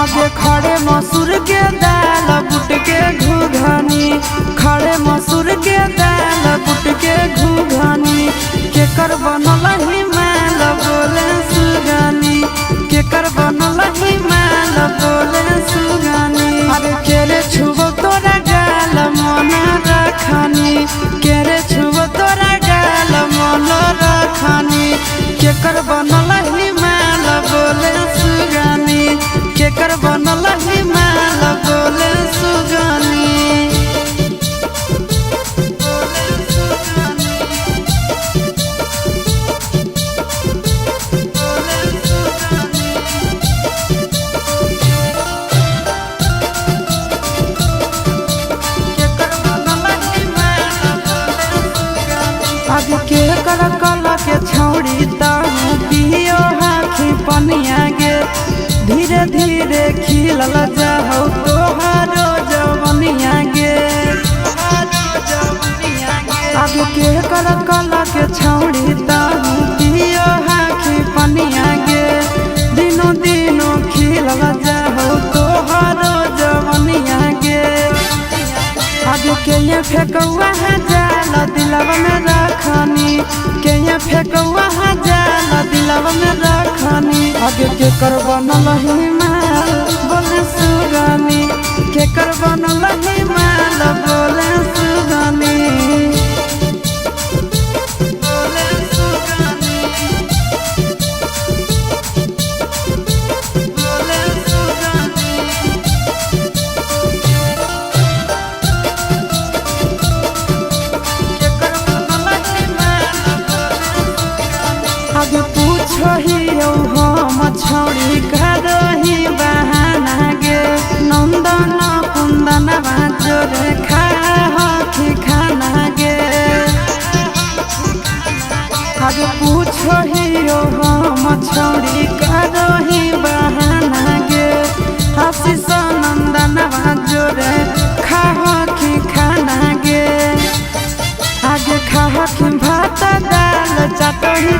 आगे खड़े मसूर के दाल बुट के घुघनी, खड़े मसूर के दाल बुट के घुघनी, केकर बनल हिमाल बोले सुगनी, केकर बनल हिमाल बोले सुगनी। अरे केरे छुबो तोरा गाल मन रखनी, केरे छुबो तोरा गाल मन रखनी, केकर बनल हिमाल बोले सुगनी, केकर बनल हिमाल बोले सुगनी। अब के कर कल के छौड़ी ताहू पियो हाखी पनिया गे, धीरे धीरे खिलल जाहौ तोहारो जवनिया गे। अब के कर कल के छौड़ी ताहू पियो हाखी पनिया गे, दिनो दिनो खिलल जाहौ तोहारो जवनिया गे। आगे के ये फेकौआ जाल दिलवा में रखनी, के ये फेकौआ जाल दिलवा में रखनी। आगे के कर बनल हिमाल बोले सुगनी, के कर बनल हिमाल बोले सुगनी, बोले सुगनी, बोले सुगनी। आगे पूछो ही हम छौड़ी करही बहाना गे, नंदन कुंदन जोरे खाही खाना गे। आगे पूछो ही हम छौड़ी करही बहाना गे, आशीष नंदन जोरे खाही खाना गे। आगे खाही भात दाल चटनी